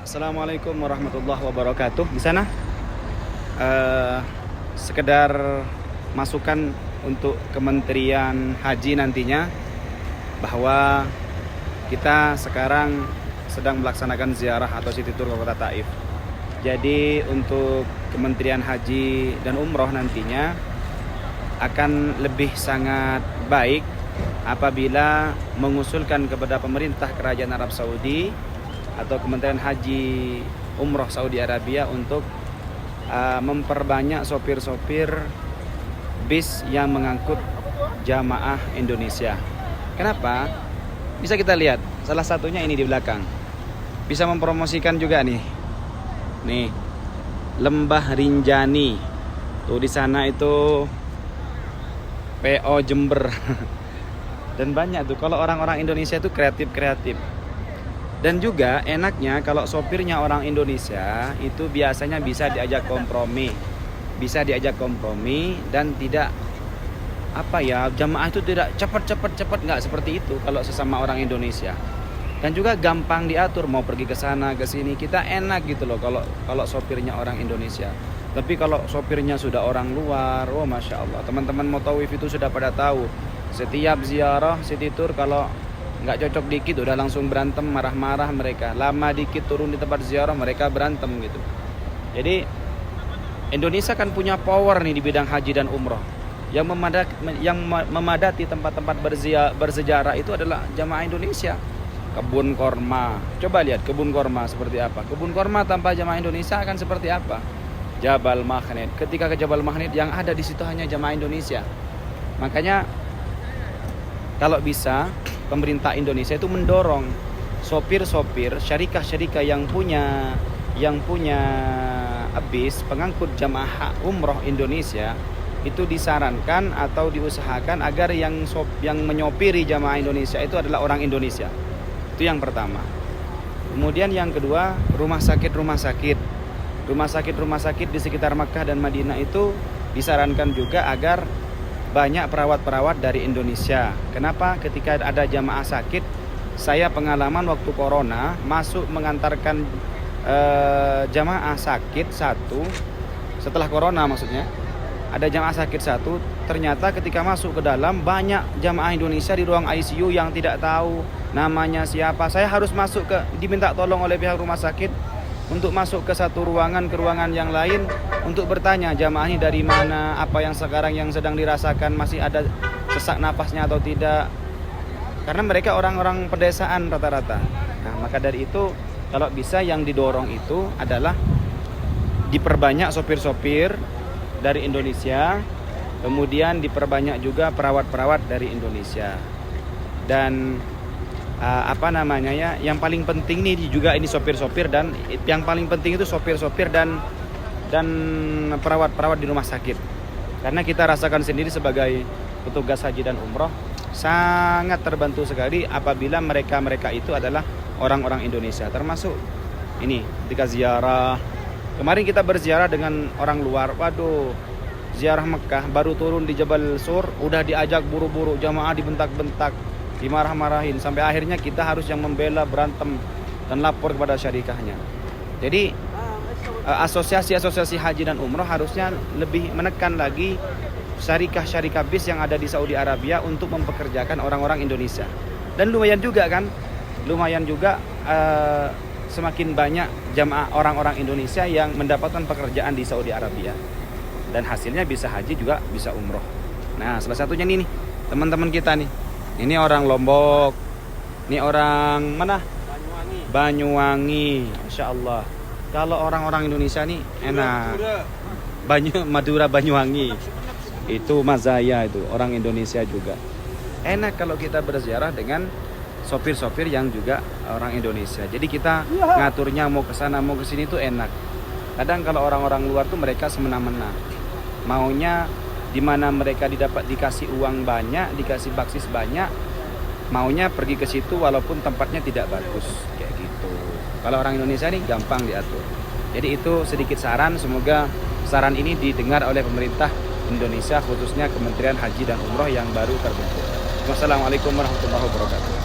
Assalamualaikum warahmatullahi wabarakatuh. Di sana sekedar masukan untuk Kementerian Haji nantinya, bahwa kita sekarang sedang melaksanakan ziarah atau city tour ke kota Taif. Jadi untuk Kementerian Haji dan Umroh nantinya akan lebih sangat baik apabila mengusulkan kepada pemerintah Kerajaan Arab Saudi atau Kementerian Haji Umroh Saudi Arabia untuk memperbanyak sopir-sopir bis yang mengangkut jamaah Indonesia. Kenapa? Bisa kita lihat, salah satunya ini di belakang. Bisa mempromosikan juga nih. Nih, Lembah Rinjani. Tuh di sana itu PO Jember. Dan banyak tuh, kalau orang-orang Indonesia itu kreatif-kreatif. Dan juga enaknya kalau sopirnya orang Indonesia itu biasanya bisa diajak kompromi. Bisa diajak kompromi dan tidak jamaah itu tidak cepat nggak seperti itu kalau sesama orang Indonesia. Dan juga gampang diatur, mau pergi ke sana ke sini kita enak gitu loh kalau sopirnya orang Indonesia. Tapi kalau sopirnya sudah orang luar, oh masya Allah, teman-teman Motawif itu sudah pada tahu. Setiap ziarah city tour kalau nggak cocok dikit udah langsung berantem, marah-marah mereka. Lama dikit turun di tempat ziarah mereka berantem gitu. Jadi Indonesia kan punya power nih di bidang haji dan umroh. Yang memadati tempat-tempat bersejarah itu adalah jamaah Indonesia. Kebun korma, coba lihat kebun korma seperti apa. Kebun korma tanpa jamaah Indonesia akan seperti apa? Jabal Magnet. Ketika ke Jabal Magnet yang ada di situ hanya jamaah Indonesia. Makanya kalau bisa pemerintah Indonesia itu mendorong sopir-sopir syarikah-syarikah yang punya bis pengangkut jamaah umroh Indonesia itu disarankan atau diusahakan agar yang menyopiri jamaah Indonesia itu adalah orang Indonesia. Itu yang pertama. Kemudian yang kedua, rumah sakit di sekitar Makkah dan Madinah itu disarankan juga agar banyak perawat-perawat dari Indonesia. Kenapa? Ketika ada jamaah sakit, saya pengalaman waktu corona masuk mengantarkan jamaah sakit satu, setelah corona maksudnya, ada jamaah sakit satu, ternyata ketika masuk ke dalam banyak jamaah Indonesia di ruang ICU yang tidak tahu namanya siapa. Saya harus diminta tolong oleh pihak rumah sakit untuk masuk ke satu ruangan ke ruangan yang lain untuk bertanya jamaah ini dari mana, apa yang sekarang yang sedang dirasakan, masih ada sesak napasnya atau tidak, karena mereka orang-orang pedesaan rata-rata. Nah, maka dari itu kalau bisa yang didorong itu adalah diperbanyak sopir-sopir dari Indonesia, kemudian diperbanyak juga perawat-perawat dari Indonesia. Dan yang paling penting nih juga ini sopir-sopir, dan yang paling penting itu sopir-sopir dan perawat-perawat di rumah sakit. Karena kita rasakan sendiri sebagai petugas haji dan umroh sangat terbantu sekali apabila mereka itu adalah orang-orang Indonesia. Termasuk ini ketika ziarah kemarin kita berziarah dengan orang luar. Waduh, ziarah Mekah baru turun di Jabal Sur udah diajak buru-buru, jamaah dibentak-bentak, dimarah-marahin, sampai akhirnya kita harus yang membela, berantem dan lapor kepada syarikahnya. Jadi asosiasi-asosiasi haji dan umroh harusnya lebih menekan lagi syarikah-syarikah bis yang ada di Saudi Arabia untuk mempekerjakan orang-orang Indonesia. Dan lumayan juga semakin banyak jamaah orang-orang Indonesia yang mendapatkan pekerjaan di Saudi Arabia, dan hasilnya bisa haji juga bisa umroh. Nah, salah satunya nih teman-teman kita nih. Ini orang Lombok. Ini orang mana? Banyuwangi. Masya Allah. Kalau orang-orang Indonesia nih enak. Madura Banyuwangi. Itu Mazaya itu orang Indonesia juga. Enak kalau kita berziarah dengan sopir-sopir yang juga orang Indonesia. Jadi kita ngaturnya mau ke sana mau ke sini tuh enak. Kadang kalau orang-orang luar tuh mereka semena-mena. Maunya di mana mereka dikasih uang banyak, dikasih baksis banyak, maunya pergi ke situ walaupun tempatnya tidak bagus, kayak gitu. Kalau orang Indonesia nih gampang diatur. Jadi itu sedikit saran, semoga saran ini didengar oleh pemerintah Indonesia, khususnya Kementerian Haji dan Umroh yang baru terbentuk. Wassalamualaikum warahmatullahi wabarakatuh.